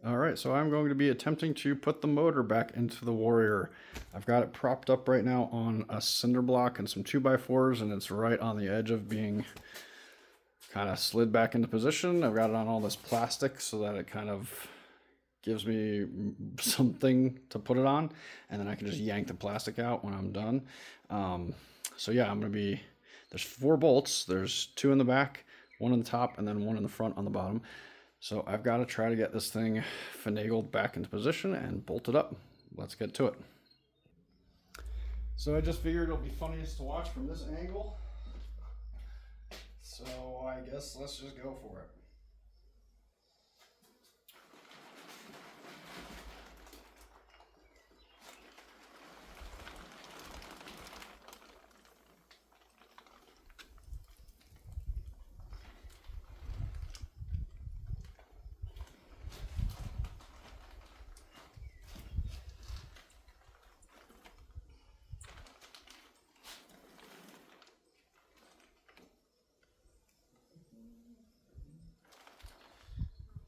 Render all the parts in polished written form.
All right, so I'm going to be attempting to put the motor back into the Warrior. I've got it propped up right now on a cinder block and some 2x4s, and it's right on the edge of being kind of slid back into position. I've got it on all this plastic so that it kind of gives me something to put it on, and then I can just yank the plastic out when I'm done. So yeah, there's 4 bolts. There's 2 in the back, 1 in the top, and then 1 in the front on the bottom. So I've got to try to get this thing finagled back into position and bolted up. Let's get to it. So I just figured it'll be funniest to watch from this angle. So I guess let's just go for it.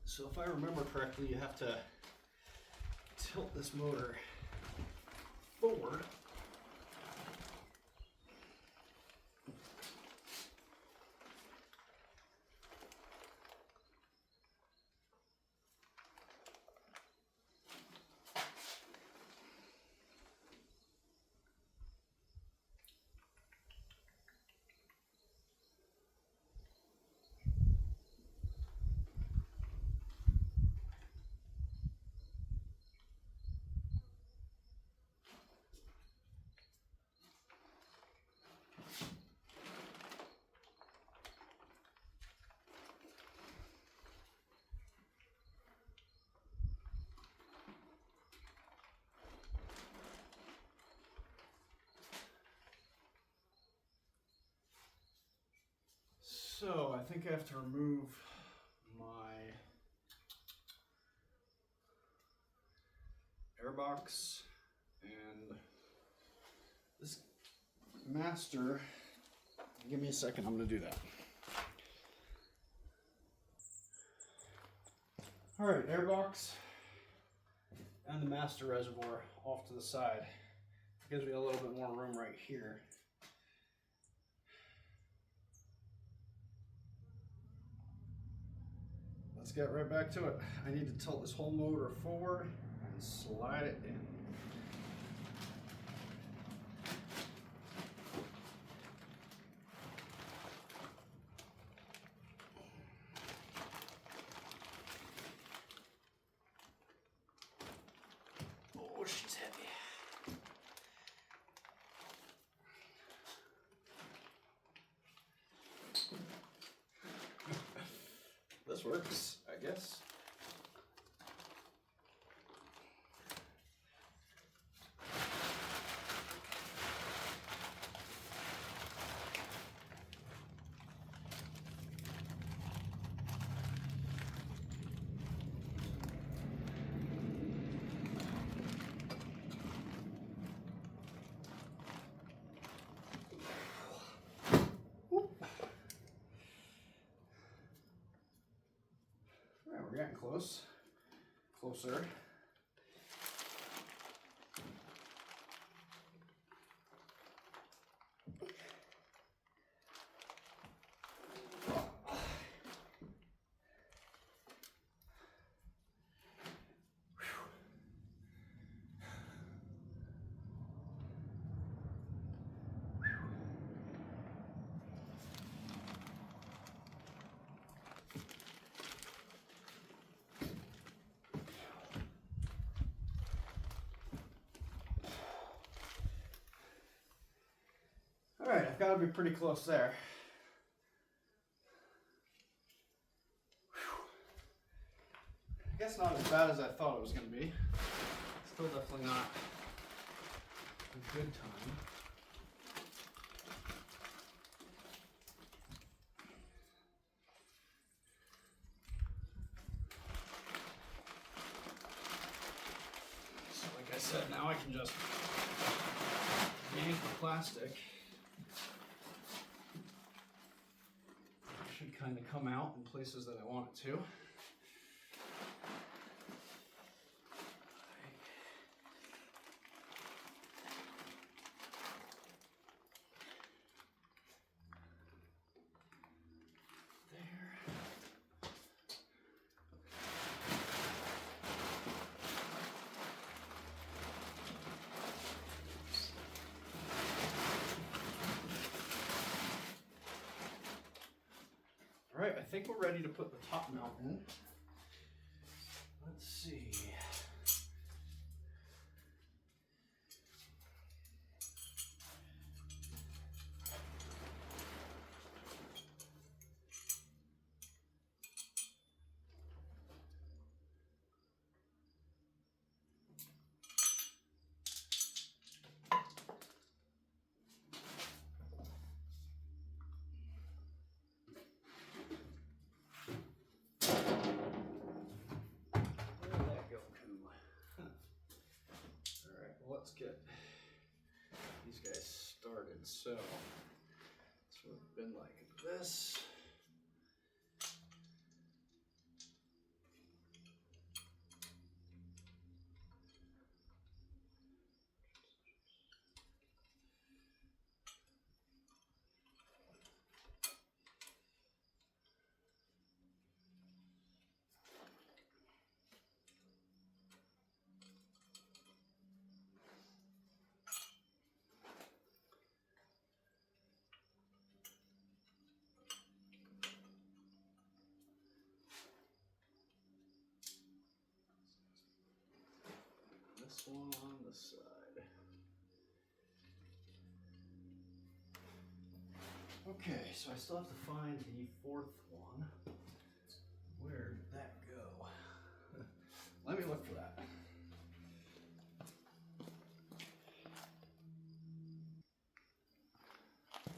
So if I remember correctly, you have to tilt this motor forward. So I think I have to remove my airbox and this master. Give me a second, I'm going to do that. All right, airbox and the master reservoir off to the side. Gives me a little bit more room right here. Let's get right back to it. I need to tilt this whole motor forward and slide it in. Oh, she's heavy. This works, I guess. We're getting closer. All right, I've got to be pretty close there. I guess not as bad as I thought it was going to be. Still definitely not a good time. So like I said, now I can just yank the plastic. Should kind of come out in places that I want it to. right, I think we're ready to put the top mount in. Let's see. Let's get these guys started. So we've been like this. This one on the side. Okay, so I still have to find the fourth one. Where did that go? Let me look for that.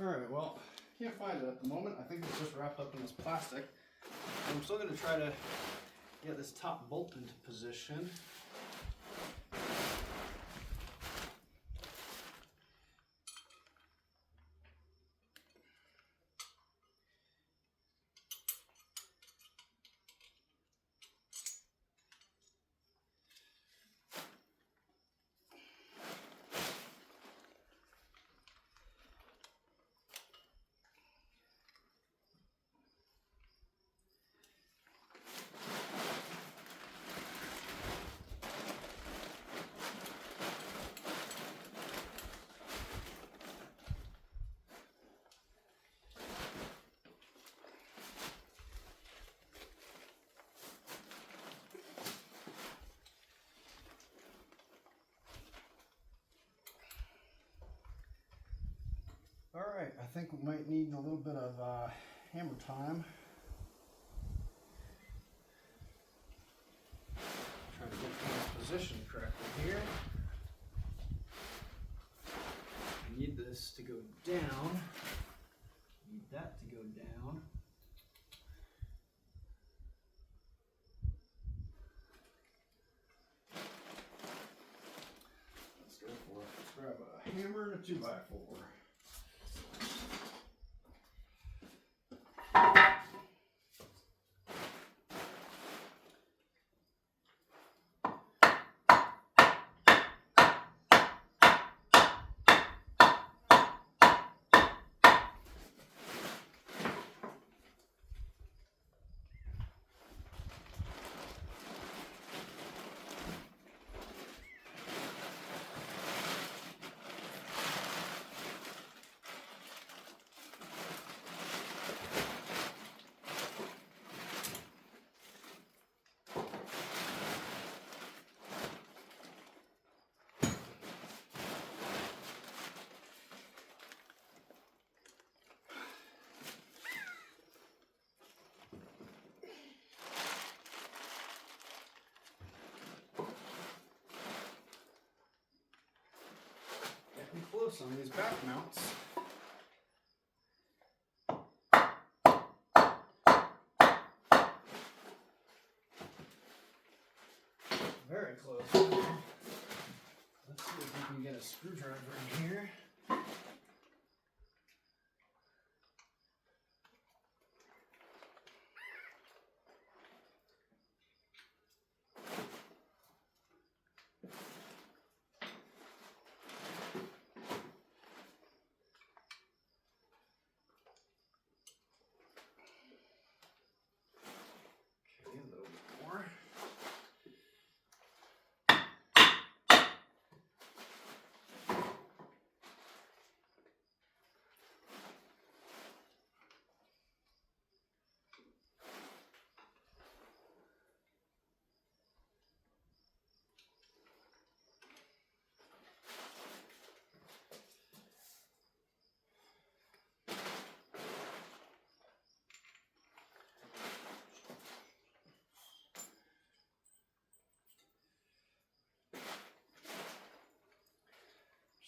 Alright, well, can't find it at the moment. I think it's just wrapped up in this plastic. I'm still going to try to get this top bolt into position. Alright, I think we might need a little bit of hammer time. Try to get things positioned correctly here. I need this to go down. Need that to go down. Let's go for it. Let's grab a hammer and a 2x4. Getting close on these back mounts. Very close. Let's see if we can get a screwdriver in here. Okay, a little bit more.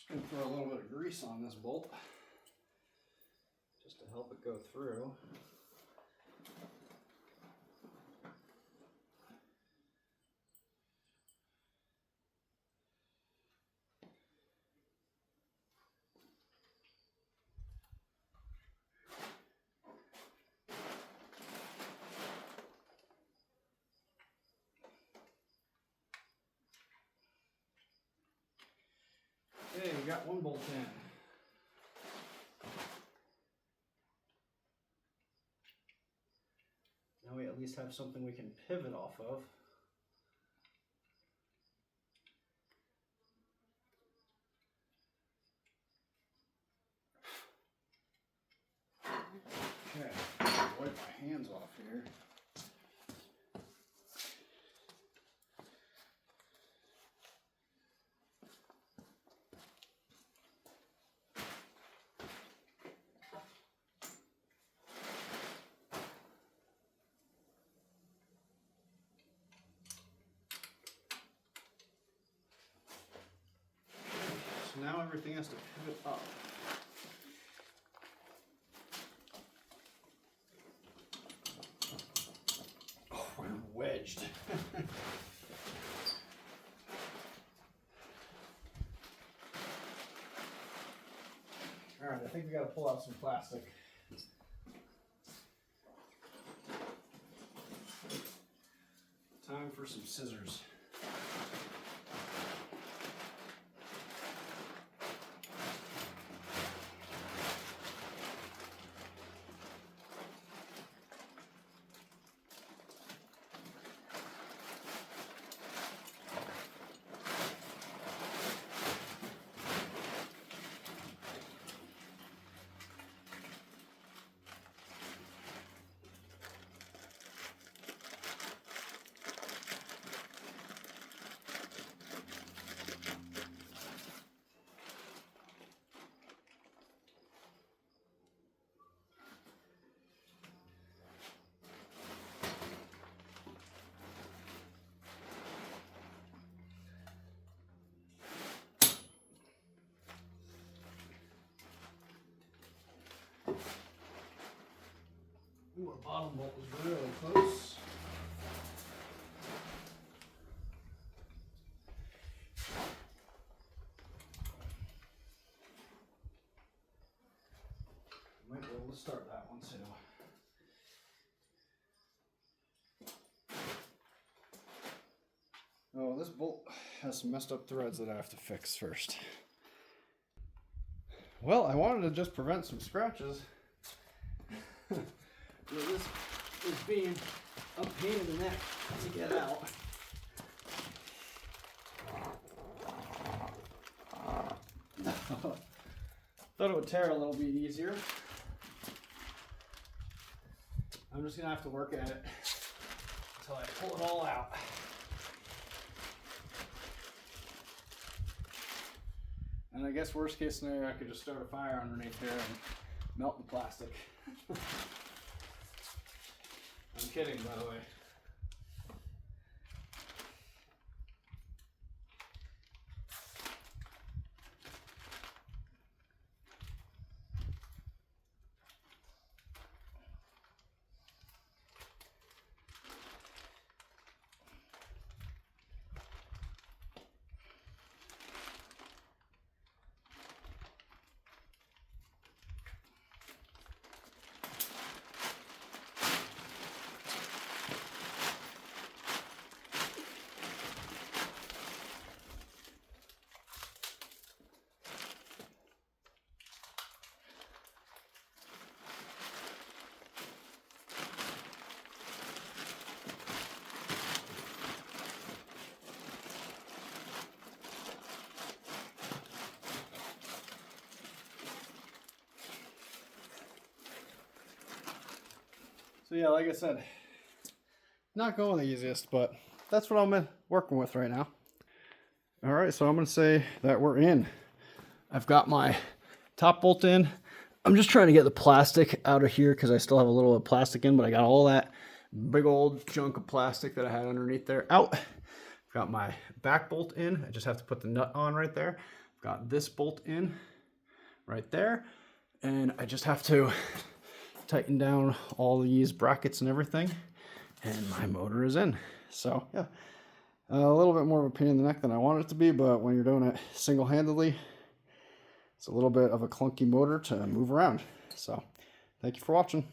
Just going to throw a little bit of grease on this bolt just to help it go through. Okay, we got one bolt in. Now we at least have something we can pivot off of. Okay, wipe my hands off here. So now everything has to pivot up. Oh, we're wedged. All right, I think we got to pull out some plastic. Time for some scissors. Ooh, our bottom bolt was really close. Might be able to start that one too. Oh, this bolt has some messed up threads that I have to fix first. Well, I wanted to just prevent some scratches. This is being a pain in the neck to get out. Thought it would tear a little bit easier. I'm just gonna have to work at it until I pull it all out. And I guess worst case scenario, I could just start a fire underneath there and melt the plastic. I'm kidding, by the way. So yeah, like I said, not going the easiest, but that's what I'm working with right now. All right, so I'm gonna say that we're in. I've got my top bolt in. I'm just trying to get the plastic out of here because I still have a little of plastic in, but I got all that big old chunk of plastic that I had underneath there out. I've got my back bolt in. I just have to put the nut on right there. I've got this bolt in right there, and I just have to tighten down all these brackets and everything, and my motor is in. So yeah, a little bit more of a pain in the neck than I wanted it to be, but when you're doing it single-handedly, it's a little bit of a clunky motor to move around. So thank you for watching.